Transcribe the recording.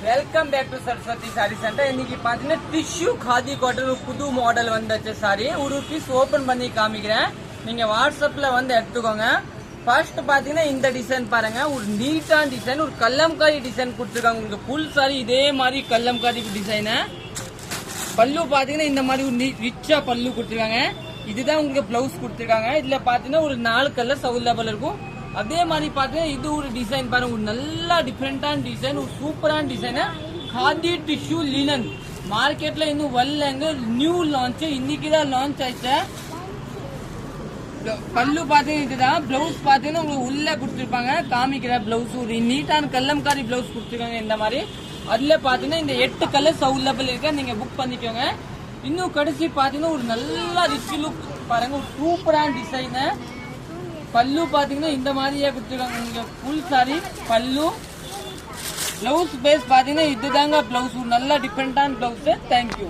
Welcome back to Saraswati சாரி centre. இன்னைக்கு பாத்தீங்கன்னா டிஷ்யூ காதி காட்டன் ஒரு புது மாடல் வந்துச்சு சாரி. ஒரு பீஸ் ஓபன் பண்ணி காமிக்கிறேன், நீங்க வாட்ஸ்அப்ல வந்து எடுத்துக்கோங்க. ஃபர்ஸ்ட் பாத்தீங்கன்னா இந்த டிசைன் பாருங்க, ஒரு நீட்டான டிசைன், ஒரு கல்லம்காரி டிசைன் கொடுத்துருக்காங்க. உங்களுக்கு ஃபுல் சாரி இதே மாதிரி கல்லம்காரி டிசைனு. பல்லு பாத்தீங்கன்னா இந்த மாதிரி ஒரு ரிச்சா பல்லு கொடுத்துருக்காங்க. இதுதான் உங்களுக்கு பிளவுஸ் கொடுத்துருக்காங்க. இதுல பாத்தீங்கன்னா ஒரு 4 கலர்ஸ் அவைலபிள் இருக்கும். அதே மாதிரி பாத்தீங்கன்னா இது ஒரு டிசைன் பாருங்க, ஒரு நல்ல டிஃப்ரெண்டான டிசைன், ஒரு சூப்பரான டிசைன். காதி டிஷ்யூ லினன் மார்க்கெட்ல இன்னும் வரலங்க, நியூ லான்ச், இன்னைக்கு தான் லான்ச் ஆயிடுச்சு. பல்லு பாத்தீங்கன்னா இதுதான். பிளவுஸ் பாத்தீங்கன்னா உங்களுக்கு உள்ள கொடுத்துருப்பாங்க. காமிக்கிற பிளவுஸ் ஒரு நீட்டான கல்லம்காரி பிளவுஸ் கொடுத்துருக்காங்க இந்த மாதிரி. அதுல பாத்தீங்கன்னா இந்த 8 கலர்ஸ் அவைலபிள் இருக்கு, நீங்க புக் பண்ணிக்கோங்க. இன்னும் கடைசி பாத்தீங்கன்னா ஒரு நல்ல ரிச் லுக் பாருங்க, ஒரு சூப்பரான டிசைன். பல்லு பாத்தீங்கன்னா இந்த மாதிரியே கொடுத்துருக்காங்க. இங்க ஃபுல் சாரி பல்லு. பிளவுஸ் பேஸ் பாத்தீங்கன்னா இதுதாங்க பிளவுஸ், நல்ல டிஃபரெண்டான பிளவுஸ். தேங்க்யூ.